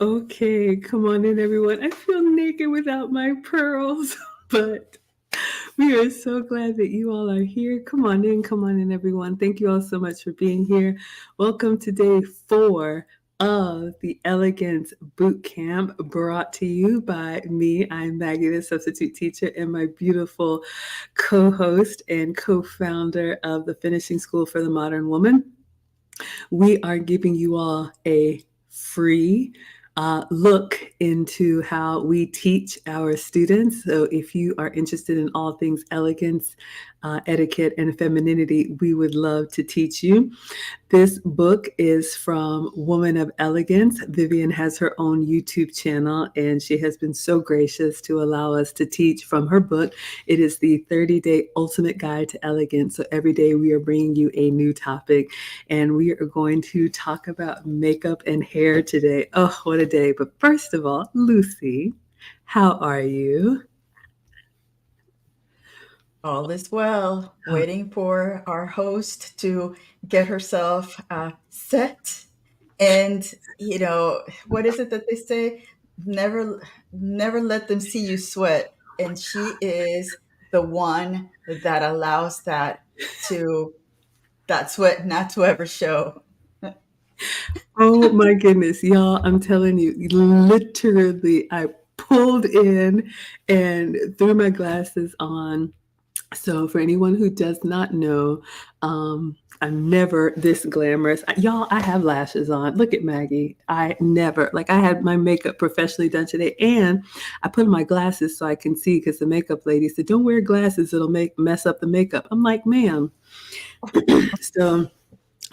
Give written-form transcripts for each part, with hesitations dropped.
Okay, come on in, everyone. I feel naked without my pearls, but we are so glad that you all are here. Come on in, everyone. Thank you all so much for being here. Welcome to day 4 of the Elegance Boot Camp brought to you by me. I'm Maggie, the substitute teacher, and my beautiful co-host and co-founder of the Finishing School for the Modern Woman. We are giving you all a free look into how we teach our students. So, if you are interested in all things elegance, etiquette, and femininity, we would love to teach you. This book is from Woman of Elegance. Vivienne has her own YouTube channel, and she has been so gracious to allow us to teach from her book. It is the 30-Day Ultimate Guide to Elegance. So every day we are bringing you a new topic, and we are going to talk about makeup and hair today. Oh, what a day. But first of all, Lucy, how are you? All is well, waiting for our host to get herself set. And, what is it that they say? Never, never let them see you sweat. And she is the one that allows that sweat not to ever show. Oh my goodness, y'all, I'm telling you, literally, I pulled in and threw my glasses on. So, for anyone who does not know, I'm never this glamorous. Y'all, I have lashes on. Look at Maggie. I never, like, I had my makeup professionally done today, and I put on my glasses so I can see because the makeup lady said, "Don't wear glasses; it'll mess up the makeup." I'm like, "Ma'am." So,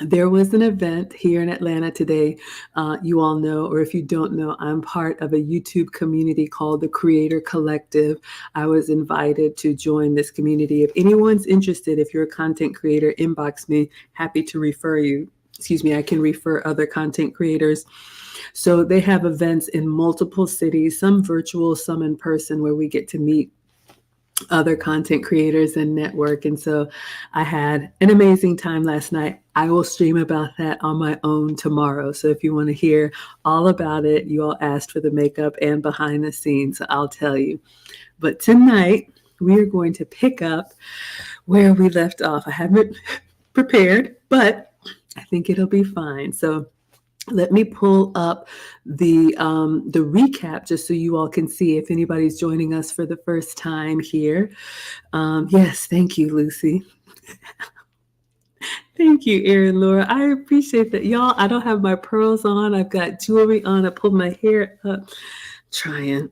there was an event here in Atlanta today. You all know, or if you don't know, I'm part of a YouTube community called the Creator Collective. I was invited to join this community. If anyone's interested, if you're a content creator, inbox me. Happy to refer you. Excuse me, I can refer other content creators. So they have events in multiple cities, some virtual, some in person, where we get to meet other content creators and network. And so I had an amazing time last night. I will stream about that on my own tomorrow. So if you want to hear all about it, you all asked for the makeup and behind the scenes. So I'll tell you. But tonight, we are going to pick up where we left off. I haven't prepared, but I think it'll be fine. So let me pull up the recap just so you all can see if anybody's joining us for the first time here. Yes, thank you, Lucy. Thank you, Erin Laura. I appreciate that. Y'all, I don't have my pearls on. I've got jewelry on. I pulled my hair up. Trying,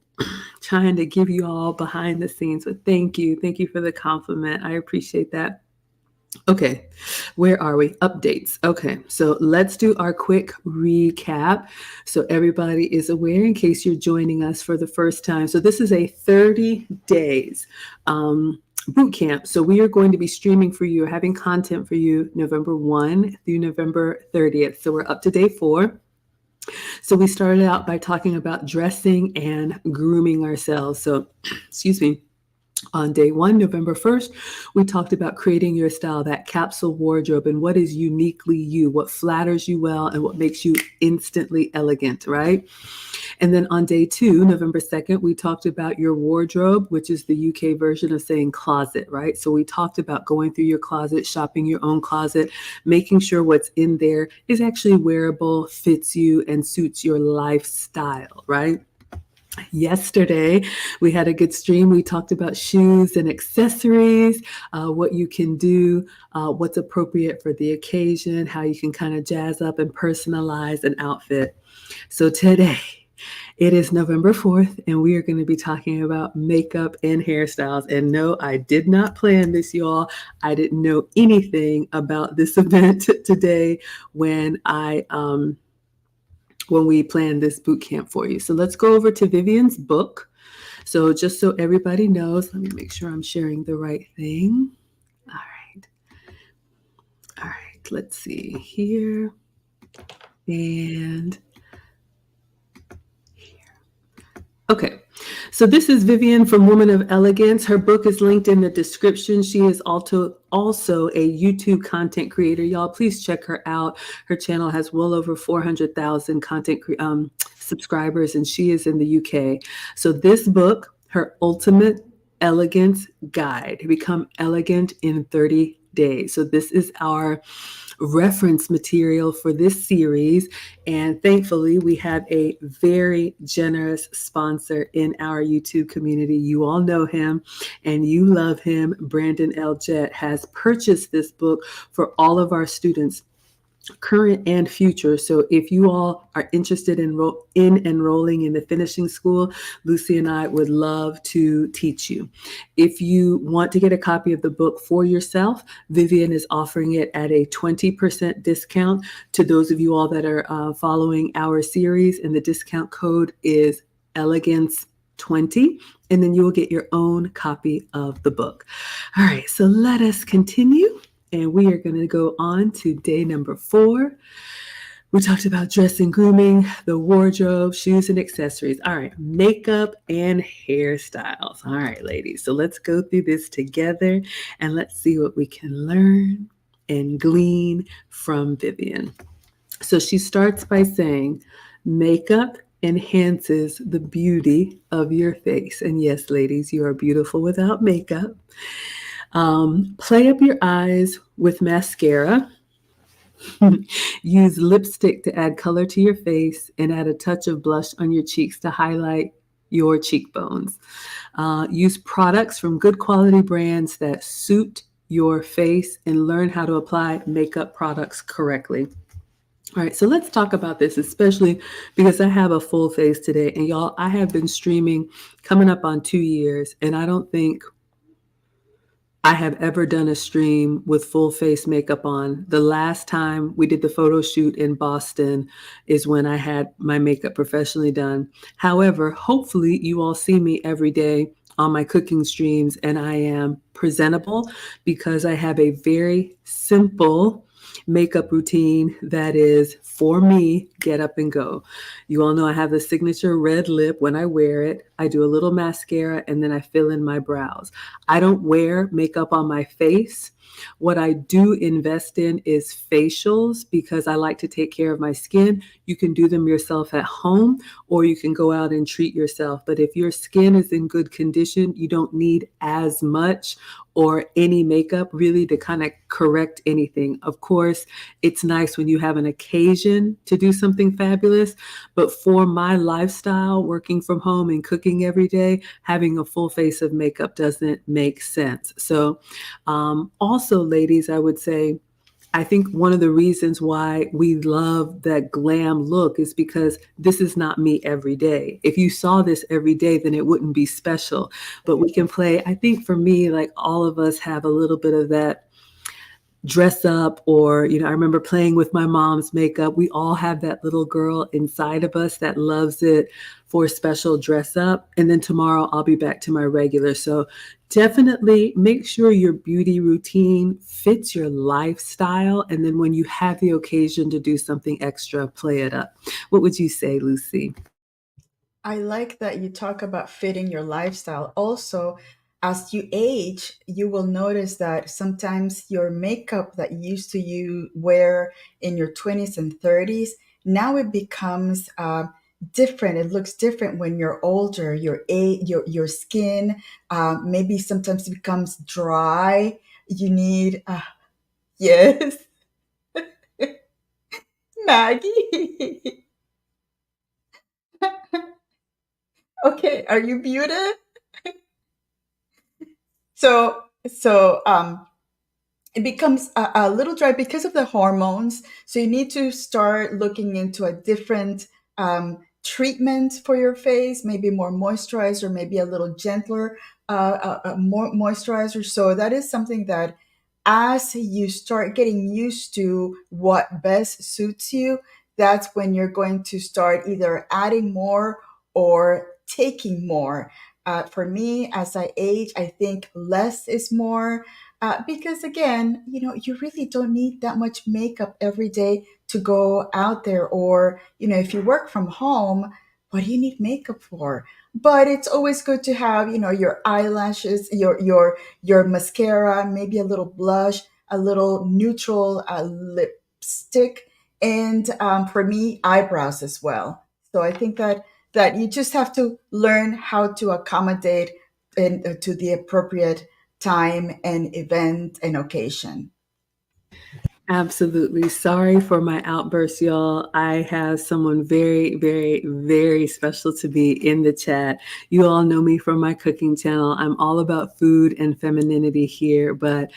trying to give you all behind the scenes. But thank you. Thank you for the compliment. I appreciate that. Okay, where are we? Updates. Okay, so let's do our quick recap so everybody is aware in case you're joining us for the first time. So this is a 30 days boot camp. So we are going to be streaming for you, having content for you November 1 through November 30th. So we're up to day 4. So we started out by talking about dressing and grooming ourselves. So, excuse me. On day 1, November 1st, we talked about creating your style, that capsule wardrobe, and what is uniquely you, what flatters you well, and what makes you instantly elegant, right? And then on day 2, November 2nd, we talked about your wardrobe, which is the UK version of saying closet, right? So we talked about going through your closet, shopping your own closet, making sure what's in there is actually wearable, fits you, and suits your lifestyle, right? Yesterday, we had a good stream. We talked about shoes and accessories, what you can do, what's appropriate for the occasion, how you can kind of jazz up and personalize an outfit. So today, it is November 4th, and we are going to be talking about makeup and hairstyles. And no, I did not plan this, y'all. I didn't know anything about this event today when we planned this boot camp for you. So let's go over to Vivienne's book. So just so everybody knows, let me make sure I'm sharing the right thing. All right. All right. Let's see here and here. Okay. So this is Vivienne from Woman of Elegance. Her book is linked in the description. She is also a YouTube content creator. Y'all, please check her out. Her channel has well over 400,000 subscribers, and she is in the UK. So this book, her ultimate elegance guide, to become elegant in 30 days. So this is our reference material for this series. And thankfully, we have a very generous sponsor in our YouTube community. You all know him and you love him. Brandon L. Jett has purchased this book for all of our students, current and future. So if you all are interested in enrolling in the finishing school, Lucy and I would love to teach you. If you want to get a copy of the book for yourself, Vivienne is offering it at a 20% discount to those of you all that are following our series, and the discount code is elegance20, and then you will get your own copy of the book. All right, so let us continue. And we are going to go on to day number 4. We talked about dress and grooming, the wardrobe, shoes and accessories. All right, makeup and hairstyles. All right, ladies. So let's go through this together and let's see what we can learn and glean from Vivienne. So she starts by saying, makeup enhances the beauty of your face. And yes, ladies, you are beautiful without makeup. Play up your eyes with mascara. Use lipstick to add color to your face and add a touch of blush on your cheeks to highlight your cheekbones. Use products from good quality brands that suit your face and learn how to apply makeup products correctly. All right, so let's talk about this, especially because I have a full face today. And y'all, I have been streaming coming up on 2 years, and I don't think I have ever done a stream with full face makeup on. The last time we did the photo shoot in Boston is when I had my makeup professionally done. However, hopefully you all see me every day on my cooking streams and I am presentable because I have a very simple makeup routine that is for me, get up and go. You all know I have the signature red lip when I wear it. I do a little mascara and then I fill in my brows. I don't wear makeup on my face. What I do invest in is facials because I like to take care of my skin. You can do them yourself at home or you can go out and treat yourself. But if your skin is in good condition, you don't need as much or any makeup really to kind of correct anything. Of course, it's nice when you have an occasion to do something fabulous, but for my lifestyle, working from home and cooking every day, having a full face of makeup doesn't make sense. So also, ladies, I would say, I think one of the reasons why we love that glam look is because this is not me every day. If you saw this every day, then it wouldn't be special. But we can play, I think for me, like all of us have a little bit of that dress up, or I remember playing with my mom's makeup. We all have that little girl inside of us that loves it for special dress up, and then tomorrow I'll be back to my regular. So definitely make sure your beauty routine fits your lifestyle, and then when you have the occasion to do something extra, play it up. What would you say, Lucy? I like that you talk about fitting your lifestyle. Also, as you age, you will notice that sometimes your makeup that you used to you wear in your 20s and 30s, now it becomes different. It looks different when you're older. Your skin maybe sometimes becomes dry. You need yes, Maggie. Okay, are you muted? So it becomes a little dry because of the hormones. So you need to start looking into a different treatment for your face, maybe more moisturizer, maybe a little gentler more moisturizer. So that is something that as you start getting used to what best suits you, that's when you're going to start either adding more or taking more. For me, as I age, I think less is more because again, you really don't need that much makeup every day to go out there. Or, if you work from home, what do you need makeup for? But it's always good to have, your eyelashes, your mascara, maybe a little blush, a little neutral lipstick, and for me, eyebrows as well. So I think that you just have to learn how to accommodate to the appropriate time and event and occasion. Absolutely. Sorry for my outburst, y'all. I have someone very, very, very special to me in the chat. You all know me from my cooking channel. I'm all about food and femininity here, but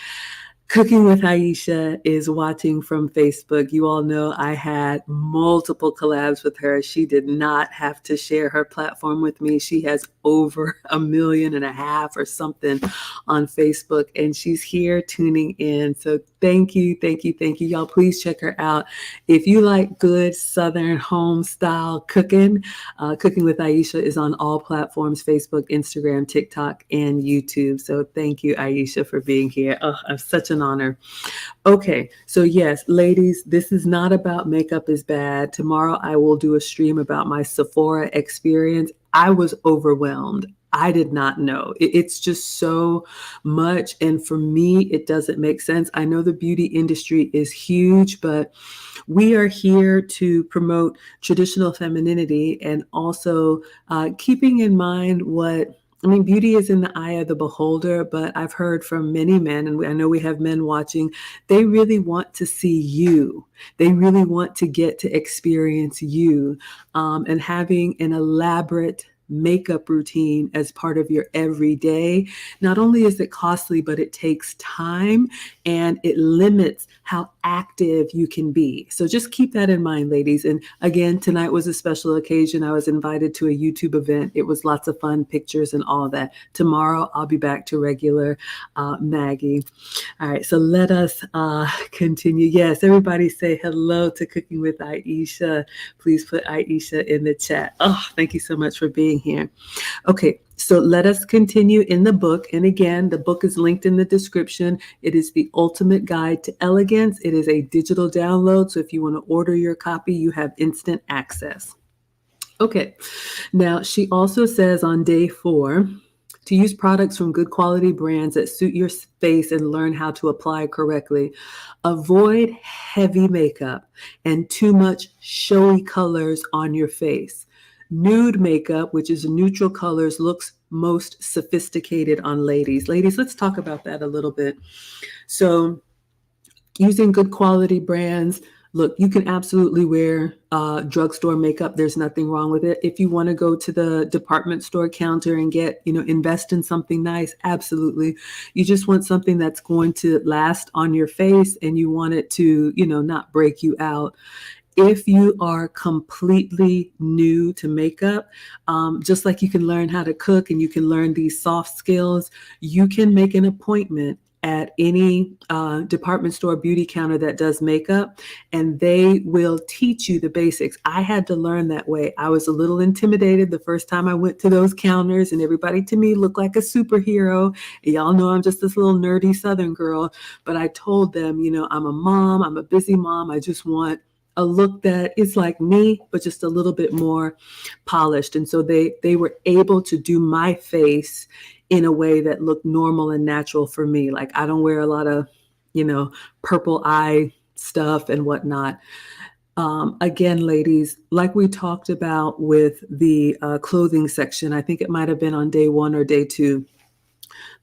Cooking with Aisha is watching from Facebook. You all know I had multiple collabs with her. She did not have to share her platform with me. She has over 1.5 million or something on Facebook, and she's here tuning in. So thank you, thank you, thank you. Y'all, please check her out. If you like good Southern home style cooking, Cooking with Aisha is on all platforms: Facebook, Instagram, TikTok, and YouTube. So thank you, Aisha, for being here. Oh, I'm such an honor. Okay, so yes, ladies, this is not about makeup is bad. Tomorrow I will do a stream about my Sephora experience. I was overwhelmed. I did not know. It's just so much. And for me, it doesn't make sense. I know the beauty industry is huge, but we are here to promote traditional femininity and also keeping in mind beauty is in the eye of the beholder, but I've heard from many men, and I know we have men watching, they really want to see you. They really want to get to experience you. And having an elaborate makeup routine as part of your everyday, not only is it costly, but it takes time and it limits how active you can be. So just keep that in mind, ladies. And again, tonight was a special occasion. I was invited to a YouTube event. It was lots of fun, pictures and all that. Tomorrow, I'll be back to regular Maggie. All right, so let us continue. Yes, everybody say hello to Cooking with Aisha. Please put Aisha in the chat. Oh, thank you so much for being here. Okay, so let us continue in the book. And again, the book is linked in the description. It is The Ultimate Guide to Elegance. It is a digital download. So if you want to order your copy, you have instant access. Okay, now she also says on day 4, to use products from good quality brands that suit your face and learn how to apply correctly. Avoid heavy makeup and too much showy colors on your face. Nude makeup, which is neutral colors, looks most sophisticated on ladies. Ladies, let's talk about that a little bit. So using good quality brands. Look, you can absolutely wear drugstore makeup. There's nothing wrong with it. If you want to go to the department store counter and invest in something nice, absolutely. You just want something that's going to last on your face and you want it to, not break you out. If you are completely new to makeup, just like you can learn how to cook and you can learn these soft skills, you can make an appointment at any department store beauty counter that does makeup, and they will teach you the basics. I had to learn that way. I was a little intimidated the first time I went to those counters, and everybody to me looked like a superhero. And y'all know I'm just this little nerdy Southern girl, but I told them, I'm a mom, I'm a busy mom. I just want a look that is like me, but just a little bit more polished. And so they were able to do my face in a way that looked normal and natural for me. Like I don't wear a lot of, purple eye stuff and whatnot. Again, ladies, like we talked about with the clothing section, I think it might have been on day 1 or day 2.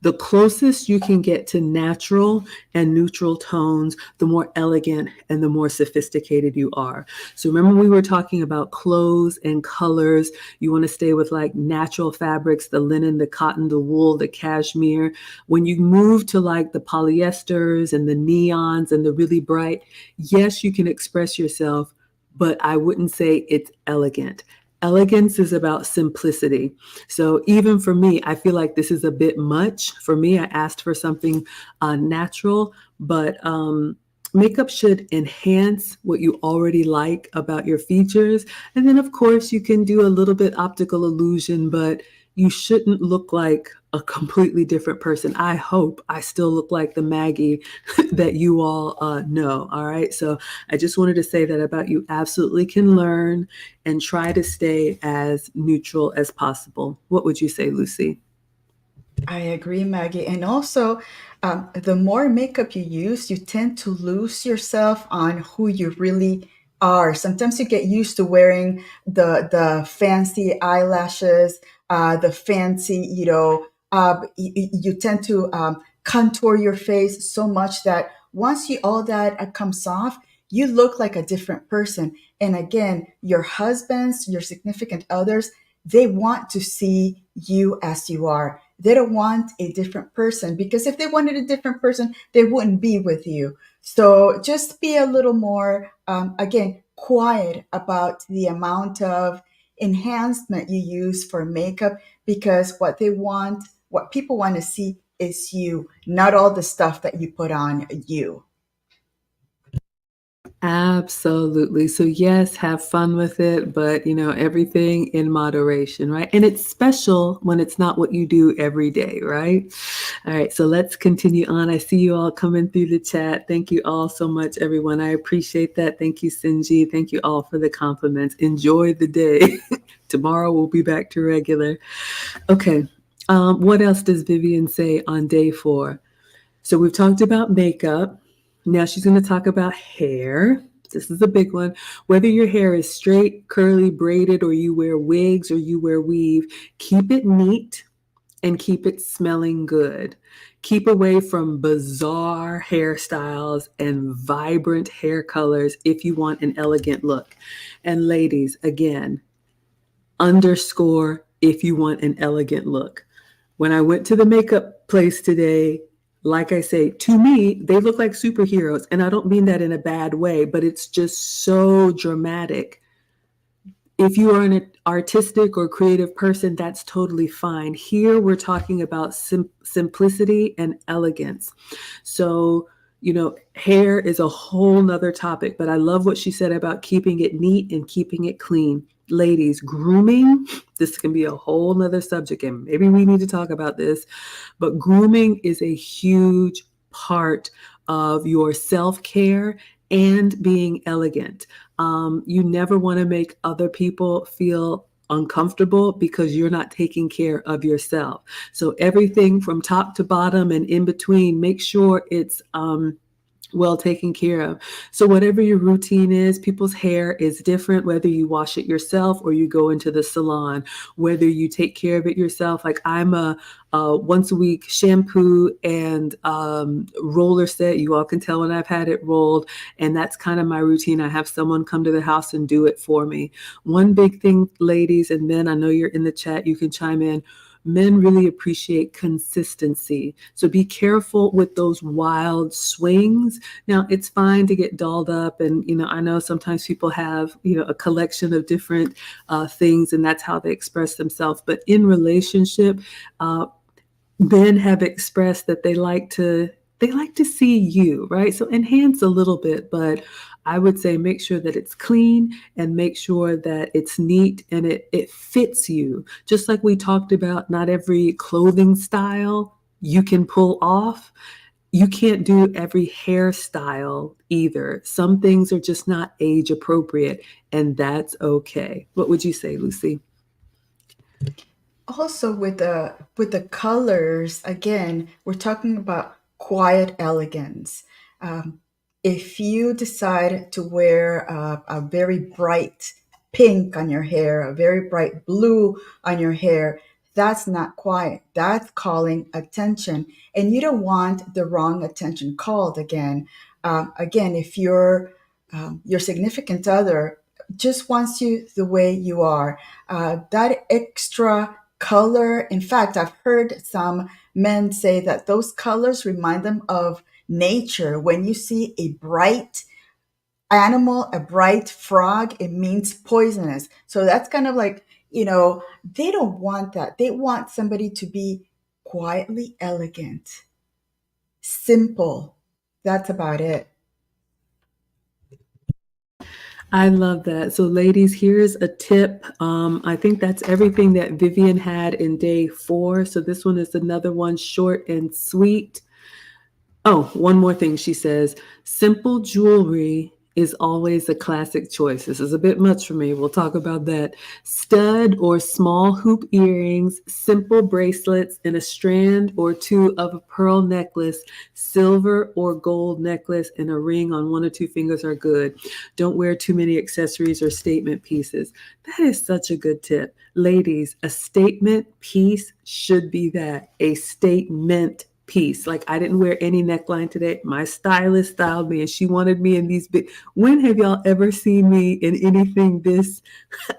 The closest you can get to natural and neutral tones, the more elegant and the more sophisticated you are. So remember we were talking about clothes and colors. You want to stay with like natural fabrics, the linen, the cotton, the wool, the cashmere. When you move to like the polyesters and the neons and the really bright, yes, you can express yourself, but I wouldn't say it's elegant. Elegance is about simplicity. So even for me, I feel like this is a bit much. For me, I asked for something natural, but makeup should enhance what you already like about your features. And then, of course, you can do a little bit optical illusion, but you shouldn't look like a completely different person. I hope I still look like the Maggie that you all know. All right. So I just wanted to say that about you. Absolutely can learn and try to stay as neutral as possible. What would you say, Lucy? I agree, Maggie. And also, the more makeup you use, you tend to lose yourself on who you really are. Sometimes you get used to wearing the fancy eyelashes, the fancy, you tend to contour your face so much that once you all that comes off, you look like a different person. And again, your husbands, your significant others, they want to see you as you are. They don't want a different person, because if they wanted a different person, they wouldn't be with you. So just be a little more, again, quiet about the amount of enhancement you use for makeup, because what people want to see is you, not all the stuff that you put on you. Absolutely. So, yes, have fun with it, but everything in moderation, right? And it's special when it's not what you do every day, right? All right. So, let's continue on. I see you all coming through the chat. Thank you all so much, everyone. I appreciate that. Thank you, Sinji. Thank you all for the compliments. Enjoy the day. Tomorrow we'll be back to regular. Okay. What else does Vivienne say on day 4? So we've talked about makeup. Now she's going to talk about hair. This is a big one. Whether your hair is straight, curly, braided, or you wear wigs or you wear weave, keep it neat and keep it smelling good. Keep away from bizarre hairstyles and vibrant hair colors if you want an elegant look. And ladies, again, underscore if you want an elegant look. When I went to the makeup place today, like I say, to me, they look like superheroes. And I don't mean that in a bad way, but it's just so dramatic. If you are an artistic or creative person, that's totally fine. Here, we're talking about simplicity and elegance. So, hair is a whole nother topic, but I love what she said about keeping it neat and keeping it clean. Ladies, grooming, this can be a whole nother subject, and maybe we need to talk about this, but grooming is a huge part of your self-care and being elegant. You never want to make other people feel uncomfortable because you're not taking care of yourself. So everything from top to bottom and in between, make sure it's well taken care of. So whatever your routine is, people's hair is different, whether you wash it yourself or you go into the salon, whether you take care of it yourself. Like I'm a once a week shampoo and roller set. You all can tell when I've had it rolled, and that's kind of my routine. I have someone come to the house and do it for me. One big thing, ladies and men, I know you're in the chat, you can chime in. Men really appreciate consistency. So be careful with those wild swings. Now, it's fine to get dolled up. And, I know sometimes people have, a collection of different things, and that's how they express themselves. But in relationship, men have expressed that they like to see you, right? So enhance a little bit, but I would say make sure that it's clean and make sure that it's neat and it fits you. Just like we talked about, not every clothing style you can pull off. You can't do every hairstyle either. Some things are just not age appropriate, and that's okay. What would you say, Lucy? Also, with the colors, again, we're talking about quiet elegance. Um, if you decide to wear a very bright pink on your hair, a very bright blue on your hair, that's not quiet. That's calling attention, and you don't want the wrong attention called. Again, if your significant other just wants you the way you are, that extra color. In fact, I've heard some men say that those colors remind them of nature. When you see a bright animal, a bright frog, it means poisonous. So that's kind of like, they don't want that. They want somebody to be quietly elegant, simple. That's about it. I love that. So, ladies, here's a tip. I think that's everything that Vivian had in day 4. So, this one is another one, short and sweet. Oh, one more thing she says, simple jewelry is always a classic choice. This is a bit much for me. We'll talk about that. Stud or small hoop earrings, simple bracelets, and a strand or two of a pearl necklace, silver or gold necklace, and a ring on 1 or 2 fingers are good. Don't wear too many accessories or statement pieces. That is such a good tip. Ladies, a statement piece should be that, a statement piece. Like, I didn't wear any neckline today. My stylist styled me and she wanted me in these big. When have y'all ever seen me in anything this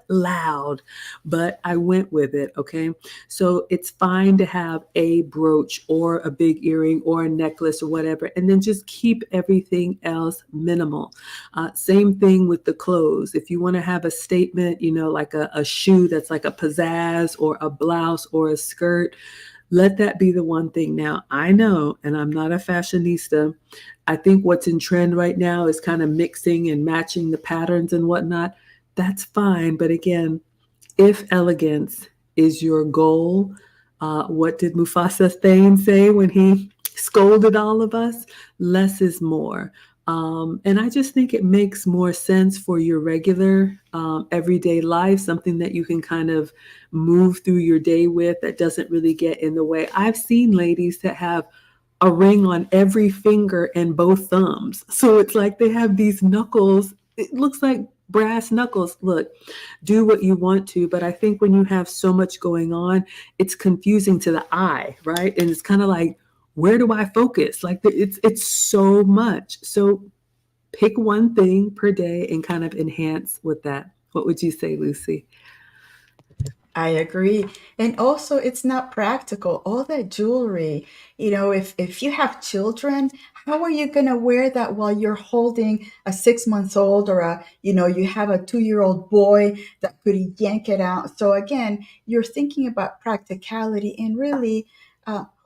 loud? But I went with it, okay? So it's fine to have a brooch or a big earring or a necklace or whatever, and then just keep everything else minimal. Same thing with the clothes. If you want to have a statement, like a shoe that's like a pizzazz or a blouse or a skirt, let that be the one thing. Now, I know, and I'm not a fashionista, I think what's in trend right now is kind of mixing and matching the patterns and whatnot. That's fine. But again, if elegance is your goal, what did Mufasa Thane say when he scolded all of us? Less is more. And I just think it makes more sense for your regular everyday life, something that you can kind of move through your day with that doesn't really get in the way. I've seen ladies that have a ring on every finger and both thumbs. So it's like they have these knuckles. It looks like brass knuckles. Look, do what you want to, but I think when you have so much going on, it's confusing to the eye, right? And it's kind of like, where do I focus? Like, it's so much. So pick one thing per day and kind of enhance with that. What would you say, Lucy? I agree. And also, it's not practical. All that jewelry, if you have children, how are you going to wear that while you're holding a 6 months old, or you have a 2 year old boy that could yank it out? So again, you're thinking about practicality and really,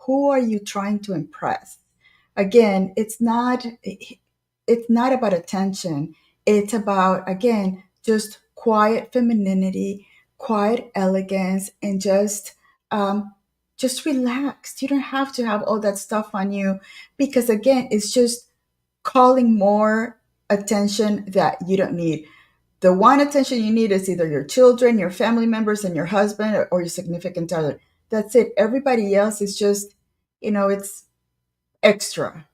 who are you trying to impress? Again, it's not about attention. It's about, again, just quiet femininity, quiet elegance, and just relax. You don't have to have all that stuff on you, because again, it's just calling more attention that you don't need. The one attention you need is either your children, your family members, and your husband, or your significant other. That's it. Everybody else is just, it's extra.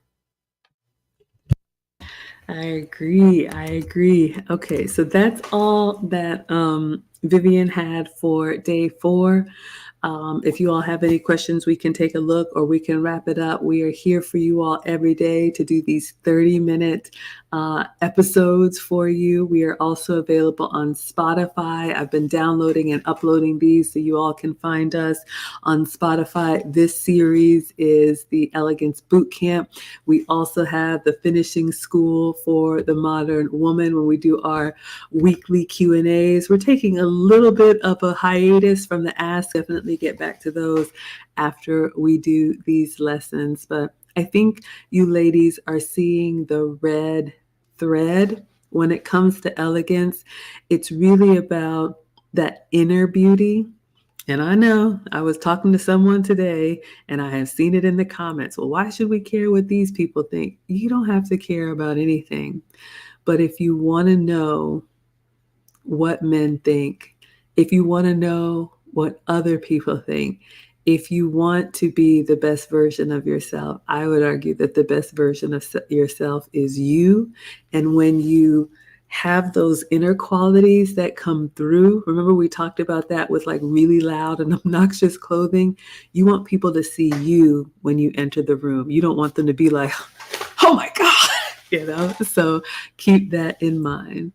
I agree. I agree. Okay, so that's all that Vivian had for day 4. If you all have any questions, we can take a look or we can wrap it up. We are here for you all every day to do these 30-minute episodes for you. We are also available on Spotify. I've been downloading and uploading these so you all can find us on Spotify. This series is the Elegance Boot Camp. We also have the Finishing School for the Modern Woman when we do our weekly Q&As. We're taking a little bit of a hiatus from the Ask. Definitely get back to those after we do these lessons. But I think you ladies are seeing the red thread when it comes to elegance. It's really about that inner beauty. And I know I was talking to someone today and I have seen it in the comments. Well, why should we care what these people think? You don't have to care about anything. But if you want to know what men think, if you want to know what other people think, if you want to be the best version of yourself, I would argue that the best version of yourself is you. And when you have those inner qualities that come through, remember we talked about that with like really loud and obnoxious clothing. You want people to see you when you enter the room. You don't want them to be like, oh my God, So keep that in mind.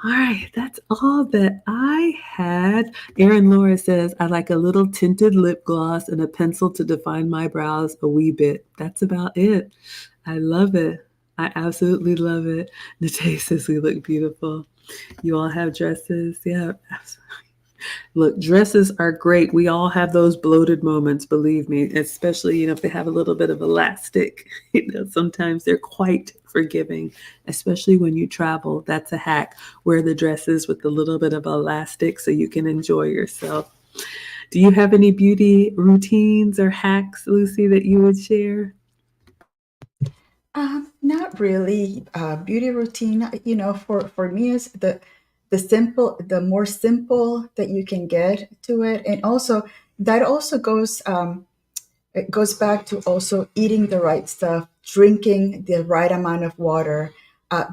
All right, that's all that I had. Erin Laura says, I like a little tinted lip gloss and a pencil to define my brows a wee bit. That's about it. I love it. I absolutely love it. Nate says we look beautiful. You all have dresses. Yeah, absolutely. Look, dresses are great. We all have those bloated moments, believe me, especially, if they have a little bit of elastic. Sometimes they're quite forgiving, especially when you travel. That's a hack. Wear the dresses with a little bit of elastic so you can enjoy yourself. Do you have any beauty routines or hacks, Lucy, that you would share? Not really. Beauty routine, for me is the more simple that you can get to it, and also that also goes it goes back to also eating the right stuff, drinking the right amount of water,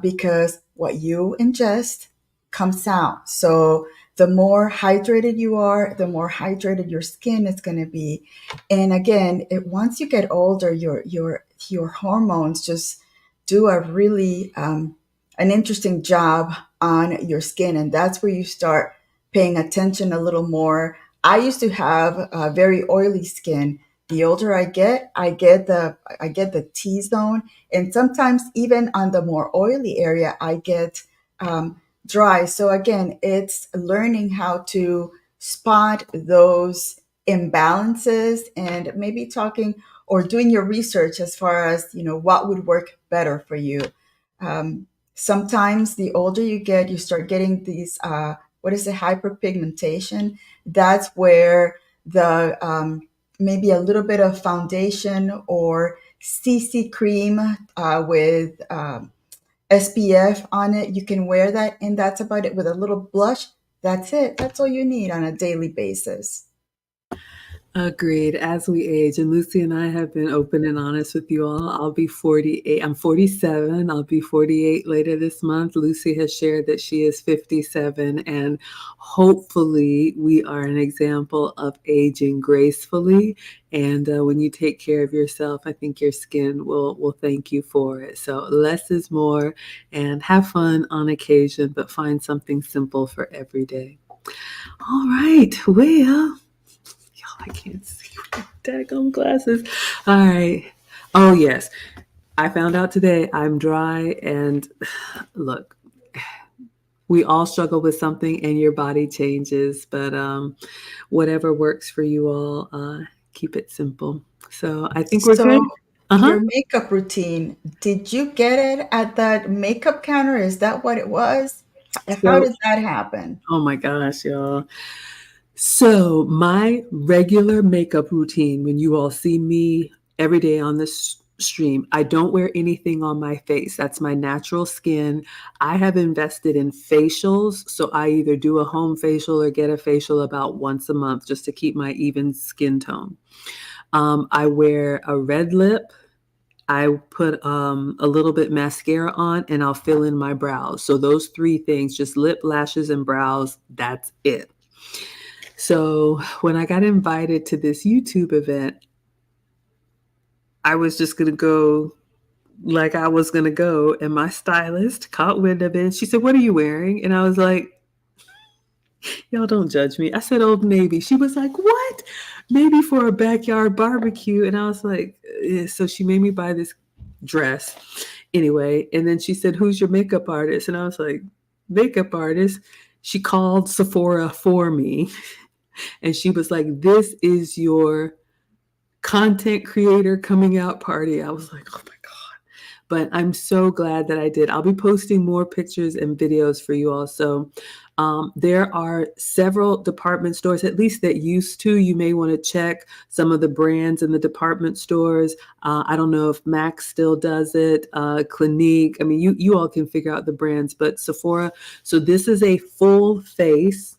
because what you ingest comes out. So the more hydrated you are, the more hydrated your skin is going to be. And again, once you get older, your hormones just do a really an interesting job on your skin, and that's where you start paying attention a little more. I used to have a very oily skin. The older I get the T zone, and sometimes even on the more oily area, I get dry. So again, it's learning how to spot those imbalances and maybe talking or doing your research as far as what would work better for you. Sometimes the older you get, you start getting these what is it, hyperpigmentation. That's where the maybe a little bit of foundation or CC cream with SPF on it. You can wear that, and that's about it. With a little blush, that's it. That's all you need on a daily basis. Agreed. As we age, and Lucy and I have been open and honest with you all. I'll be 48. I'm 47. I'll be 48 later this month. Lucy has shared that she is 57, and hopefully, we are an example of aging gracefully. And when you take care of yourself, I think your skin will thank you for it. So less is more, and have fun on occasion, but find something simple for every day. All right. Well, I can't see with the daggone glasses. All right. Oh, yes. I found out today I'm dry. And look, we all struggle with something and your body changes. But whatever works for you all, keep it simple. So I think we're good. So, Uh huh. your makeup routine, did you get it at that makeup counter? Is that what it was? How So, does that happen? oh my gosh, y'all. So, my regular makeup routine, when you all see me every day on this stream, I don't wear anything on my face. That's my natural skin. I have invested in facials. So, I either do a home facial or get a facial about once a month just to keep my even skin tone. I wear a red lip. I put a little bit mascara on and I'll fill in my brows. So, those three things, just lip, lashes, and brows, that's it. So when I got invited to this YouTube event, I was just going to go like I was going to go. And my stylist caught wind of it. She said, "What are you wearing?" And I was like, "Y'all don't judge me." I said, "Old Navy." She was like, "What? Maybe for a backyard barbecue." And I was like, So she made me buy this dress anyway. And then she said, "Who's your makeup artist?" And I was like, "Makeup artist." She called Sephora for me. And she was like, "This is your content creator coming out party." I was like, "Oh my God." But I'm so glad that I did. I'll be posting more pictures and videos for you all. So there are several department stores, at least that used to. You may want to check some of the brands in the department stores. I don't know if Mac still does it, Clinique. I mean, you all can figure out the brands, but Sephora. So this is a full face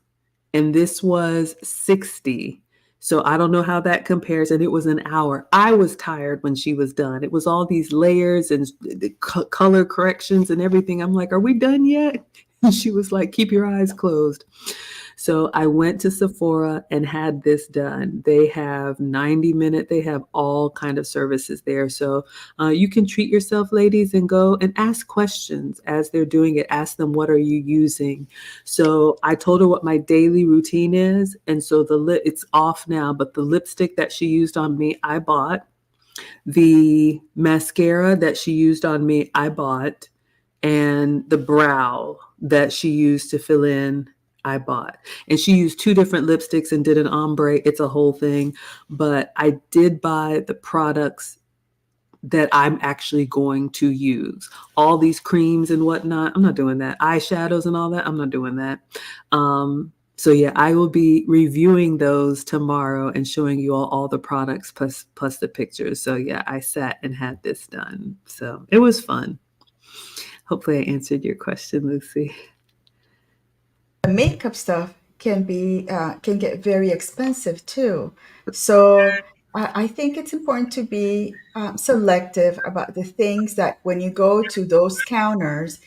and this was 60. So I don't know how that compares. And it was an hour. I was tired when she was done. It was all these layers and the color corrections and everything. I'm like, "Are we done yet?" And she was like, "Keep your eyes closed." So I went to Sephora and had this done. They have 90-minute, they have all kind of services there. So you can treat yourself, ladies, and go and ask questions as they're doing it. Ask them, "What are you using?" So I told her what my daily routine is. And so it's off now, but the lipstick that she used on me, I bought. The mascara that she used on me, I bought. And the brow that she used to fill in, I bought. And she used two different lipsticks and did an ombre. It's a whole thing. But I did buy the products that I'm actually going to use. All these creams and whatnot, I'm not doing that. Eyeshadows and all that, I'm not doing that. So yeah, I will be reviewing those tomorrow and showing you all the products plus the pictures. So yeah, I sat and had this done. So it was fun. Hopefully I answered your question, Lucy. The makeup stuff can get very expensive too. So I think it's important to be selective about the things that when you go to those counters,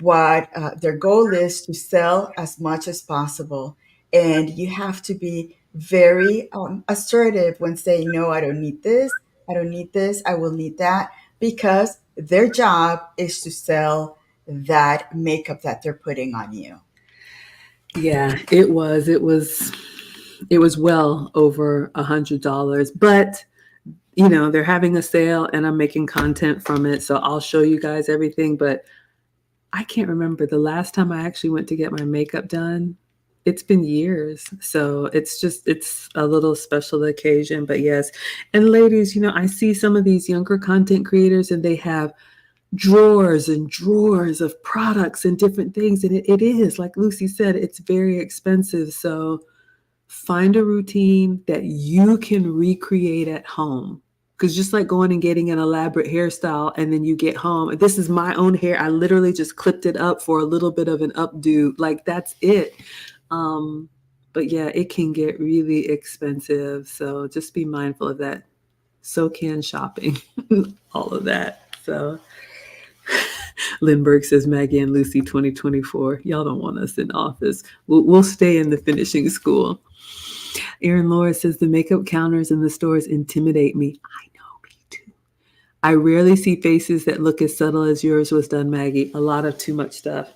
what their goal is to sell as much as possible. And you have to be very assertive when saying, no, I don't need this. I don't need this. I will need that, because their job is to sell that makeup that they're putting on you. Yeah, it was well over $100. But they're having a sale and I'm making content from it. So I'll show you guys everything. But I can't remember the last time I actually went to get my makeup done. It's been years. So it's a little special occasion. But yes. And ladies, I see some of these younger content creators and they have drawers and drawers of products and different things. And it is, like Lucy said, it's very expensive. So find a routine that you can recreate at home. Because just like going and getting an elaborate hairstyle and then you get home, this is my own hair. I literally just clipped it up for a little bit of an updo. Like that's it. Um, but yeah, it can get really expensive. So just be mindful of that. So can shopping, all of that. So Lindbergh says Maggie and Lucy 2024. Y'all don't want us in office. We'll stay in the finishing school. Erin Laura says the makeup counters in the stores intimidate me. I know, me too. I rarely see faces that look as subtle as yours was done, Maggie. A lot of too much stuff.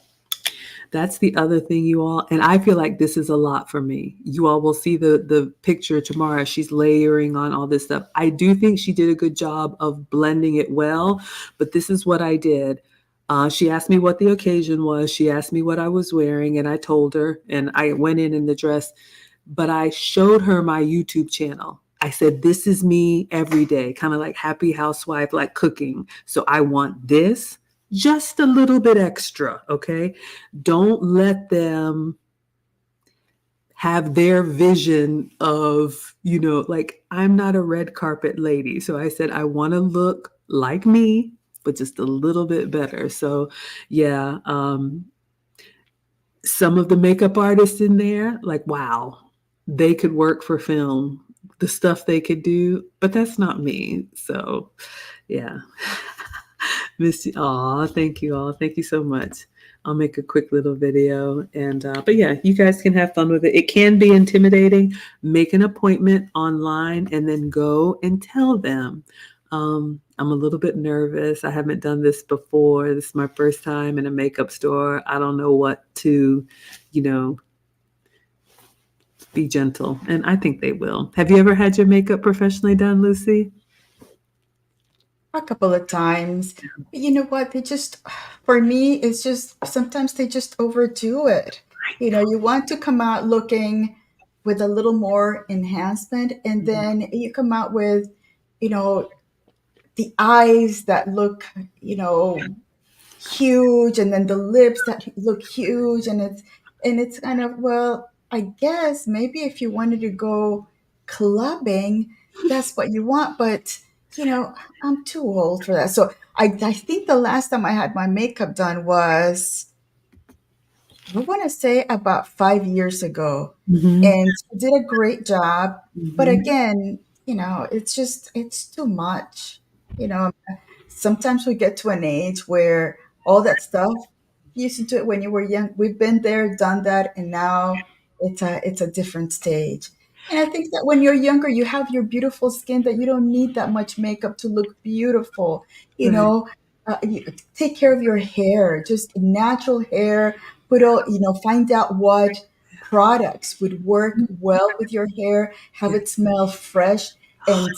That's the other thing, you all. And I feel like this is a lot for me. You all will see the picture tomorrow. She's layering on all this stuff. I do think she did a good job of blending it well, but this is what I did. She asked me what the occasion was. She asked me what I was wearing, and I told her, and I went in the dress, but I showed her my YouTube channel. I said, this is me every day, kind of like happy housewife, like cooking. So I want this just a little bit extra, okay? Don't let them have their vision of, like I'm not a red carpet lady. So I said, I want to look like me, but just a little bit better. So yeah, some of the makeup artists in there, like, wow, they could work for film, the stuff they could do, but that's not me. So yeah. Miss you. Aw, thank you all. Thank you so much. I'll make a quick little video but yeah, you guys can have fun with it. It can be intimidating. Make an appointment online and then go and tell them. I'm a little bit nervous. I haven't done this before. This is my first time in a makeup store. I don't know what to, you know, be gentle. And I think they will. Have you ever had your makeup professionally done, Lucy? A couple of times. But you know what? For me, it's just sometimes they just overdo it. You want to come out looking with a little more enhancement, and then you come out with, you know, the eyes that look, you know, huge, and then the lips that look huge, and it's kind of, well, I guess maybe if you wanted to go clubbing, that's what you want, but I'm too old for that. So I think the last time I had my makeup done was, I want to say, about 5 years ago, Mm-hmm. and she did a great job. But Mm-hmm. again, it's too much. You know, Sometimes we get to an age where all that stuff, you used to do it when you were young. We've been there, done that, and now it's a different stage. And I think that when you're younger, you have your beautiful skin that you don't need that much makeup to look beautiful. You Right. know, you take care of your hair, just natural hair. Find out what products would work well with your hair, have Yeah. it smell fresh and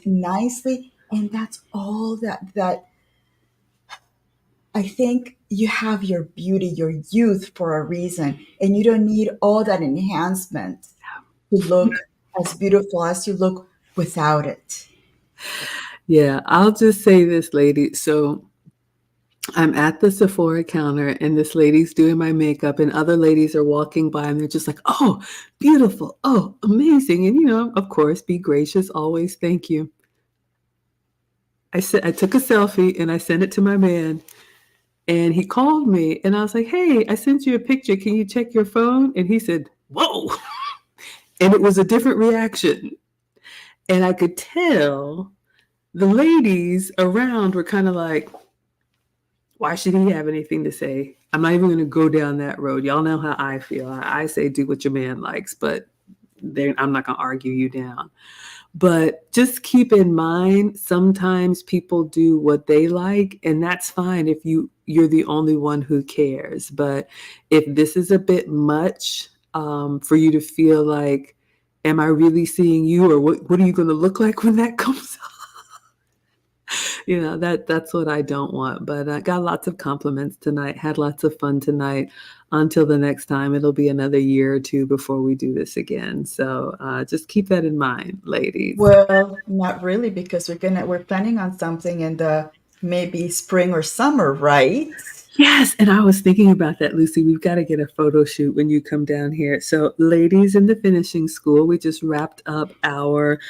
nicely, and that's all that I think you have your beauty, your youth for a reason, and you don't need all that enhancement to look as beautiful as you look without it. Yeah, I'll just say this, lady. So I'm at the Sephora counter and this lady's doing my makeup and other ladies are walking by and they're just like, "Oh, beautiful. Oh, amazing." And of course, be gracious, always thank you. I took a selfie and I sent it to my man and he called me and I was like, "Hey, I sent you a picture. Can you check your phone?" And he said, "Whoa." And it was a different reaction. And I could tell the ladies around were kind of like, why should he have anything to say? I'm not even going to go down that road. Y'all know how I feel. I say do what your man likes, but I'm not going to argue you down. But just keep in mind, sometimes people do what they like, and that's fine if you're the only one who cares. But if this is a bit much for you to feel like, am I really seeing you, or what are you going to look like when that comes up? That's what I don't want. But I got lots of compliments tonight, had lots of fun tonight. Until the next time, it'll be another year or two before we do this again. So just keep that in mind, ladies. Well, not really, because we're planning on something in the maybe spring or summer, right? Yes, and I was thinking about that, Lucy. We've got to get a photo shoot when you come down here. So, ladies in the finishing school, we just wrapped up our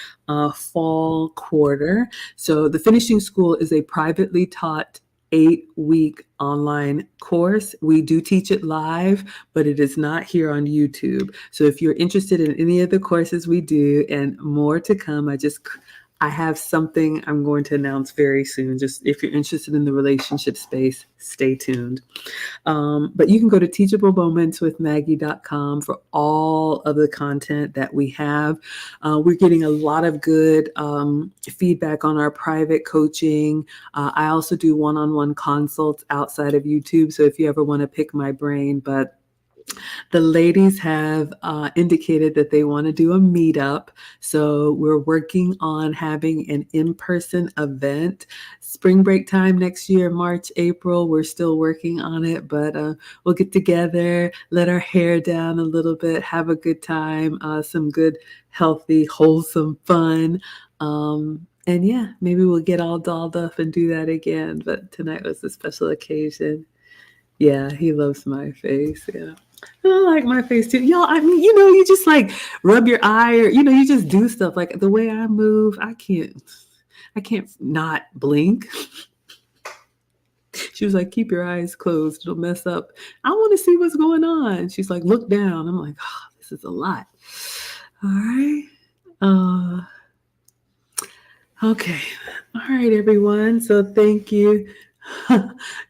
fall quarter. So, the finishing school is a privately taught 8-week online course. We do teach it live, but it is not here on YouTube. So, if you're interested in any of the courses we do and more to come, I have something I'm going to announce very soon. Just if you're interested in the relationship space, stay tuned. But you can go to teachablemomentswithmaggie.com for all of the content that we have. We're getting a lot of good feedback on our private coaching. I also do one-on-one consults outside of YouTube. So if you ever want to pick my brain, but the ladies have indicated that they want to do a meetup. So we're working on having an in-person event. Spring break time next year, March, April. We're still working on it, but we'll get together, let our hair down a little bit, have a good time, some good, healthy, wholesome fun. And yeah, maybe we'll get all dolled up and do that again. But tonight was a special occasion. Yeah, he loves my face. Yeah. I like my face too. Y'all, I mean, you just like rub your eye or, you just do stuff like the way I move. I can't not blink. She was like, keep your eyes closed. It'll mess up. I want to see what's going on. She's like, look down. I'm like, oh, this is a lot. All right. Okay. All right, everyone. So thank you.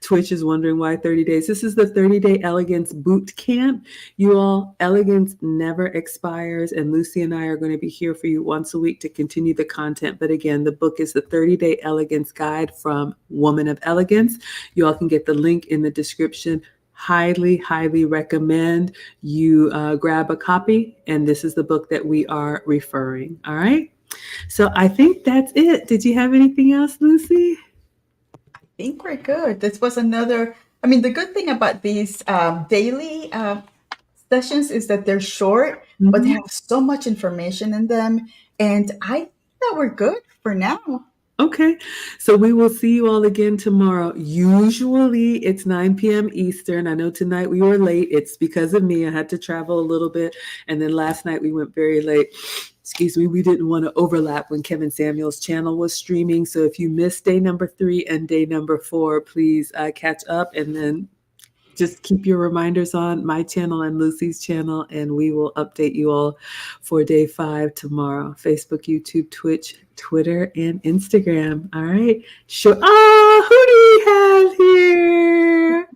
Twitch is wondering why 30 days. This is the 30-day elegance boot camp. You all, elegance never expires, and Lucy and I are going to be here for you once a week to continue the content. But again, the book is the 30-day elegance guide from Woman of Elegance. You all can get the link in the description. Highly, highly recommend you grab a copy, and this is the book that we are referring. All right. So I think that's it. Did you have anything else, Lucy? I think we're good. This was another, I mean, the good thing about these daily sessions is that they're short, but they have so much information in them. And I think that we're good for now. Okay, so we will see you all again tomorrow. Usually it's 9 p.m. Eastern. I know tonight we were late. It's because of me. I had to travel a little bit. And then last night we went very late. Excuse me, we didn't want to overlap when Kevin Samuel's channel was streaming. So if you missed day number 3 and day number 4, please catch up and then just keep your reminders on my channel and Lucy's channel, and we will update you all for day 5 tomorrow. Facebook, YouTube, Twitch, Twitter, and Instagram. All right. Sure. Who do we have here?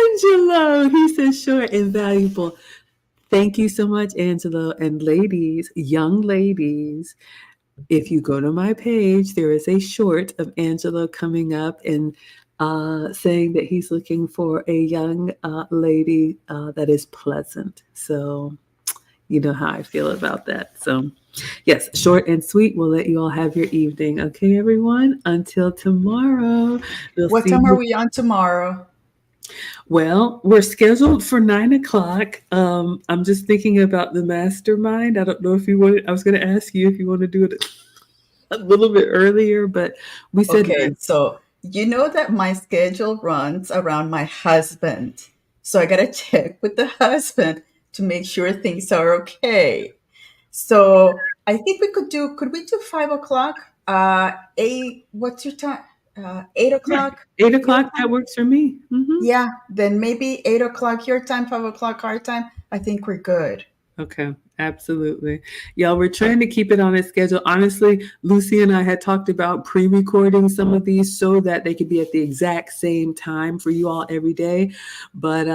Angelo. He says short and valuable. Thank you so much, Angelo. And ladies, young ladies, if you go to my page, there is a short of Angelo coming up and saying that he's looking for a young lady that is pleasant. So You know how I feel about that. So, yes, short and sweet. We'll let you all have your evening. Okay, everyone. Until tomorrow, we'll What see time are you. we on tomorrow? Well, we're scheduled for 9 o'clock. I'm just thinking about the mastermind. I don't know if you want. I was going to ask you if you want to do it a little bit earlier, but we said Okay, nine. so you know that my schedule runs around my husband. So I got to check with the husband to make sure things are okay. So I think could we do 5 o'clock? What's your time? 8 o'clock Right. eight your o'clock. That time? works for me. Yeah, then maybe 8 o'clock your time, 5 o'clock our time. I think we're good. Okay, absolutely. Yeah, we're trying to keep it on a schedule. Honestly, Lucy and I had talked about pre-recording some of these so that they could be at the exact same time for you all every day. But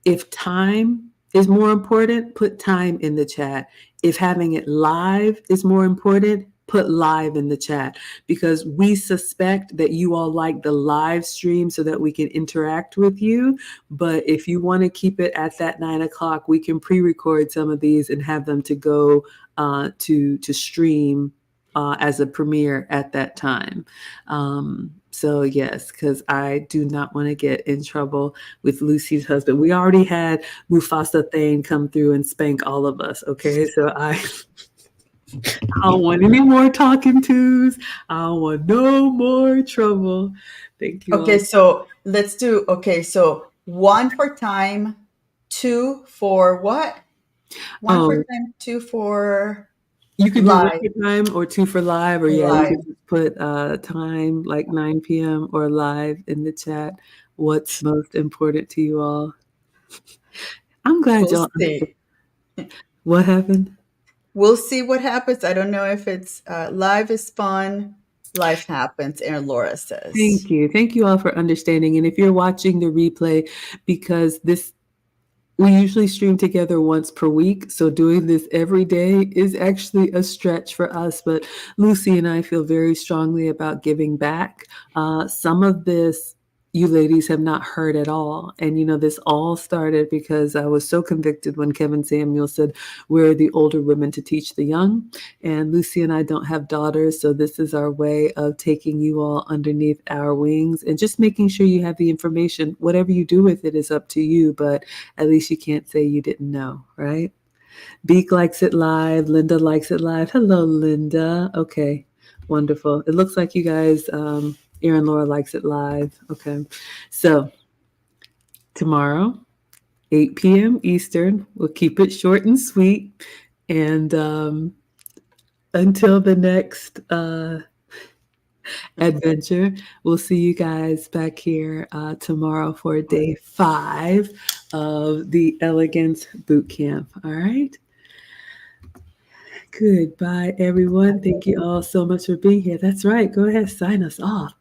if time is more important, put time in the chat. If having it live is more important, put live in the chat because we suspect that you all like the live stream so that we can interact with you. But if you want to keep it at that 9 o'clock, we can pre-record some of these and have them to go to stream as a premiere at that time. So yes, because I do not want to get in trouble with Lucy's husband. We already had Mufasa Thane come through and spank all of us. Okay, so I don't want any more talking tos. I don't want no more trouble. Thank you Okay, all. so let's do, okay, so one for time, two for what? One for Oh, time, two for you could do one live. for time or two for live, or yeah, you Live. could just put time like 9 p.m. or live in the chat. What's most important to you all? I'm glad We'll y'all understand. see. What happened? We'll see what happens. I don't know if it's live is fun, life happens, Aaron Laura says. Thank you. Thank you all for understanding. And if you're watching the replay, because this we usually stream together once per week, so doing this every day is actually a stretch for us. But Lucy and I feel very strongly about giving back. Some of this you ladies have not heard at all. And this all started because I was so convicted when Kevin Samuel said, "We're the older women to teach the young." And Lucy and I don't have daughters, so this is our way of taking you all underneath our wings and just making sure you have the information. Whatever you do with it is up to you, but at least you can't say you didn't know, right? Beak likes it live. Linda likes it live. Hello, Linda. Okay, wonderful. It looks like you guys, Erin Laura likes it live. Okay, so tomorrow, 8 p.m. Eastern, we'll keep it short and sweet. And until the next adventure, we'll see you guys back here tomorrow for day 5 of the Elegance Boot Camp. All right. Goodbye, everyone. Thank you all so much for being here. That's right. Go ahead, sign us off.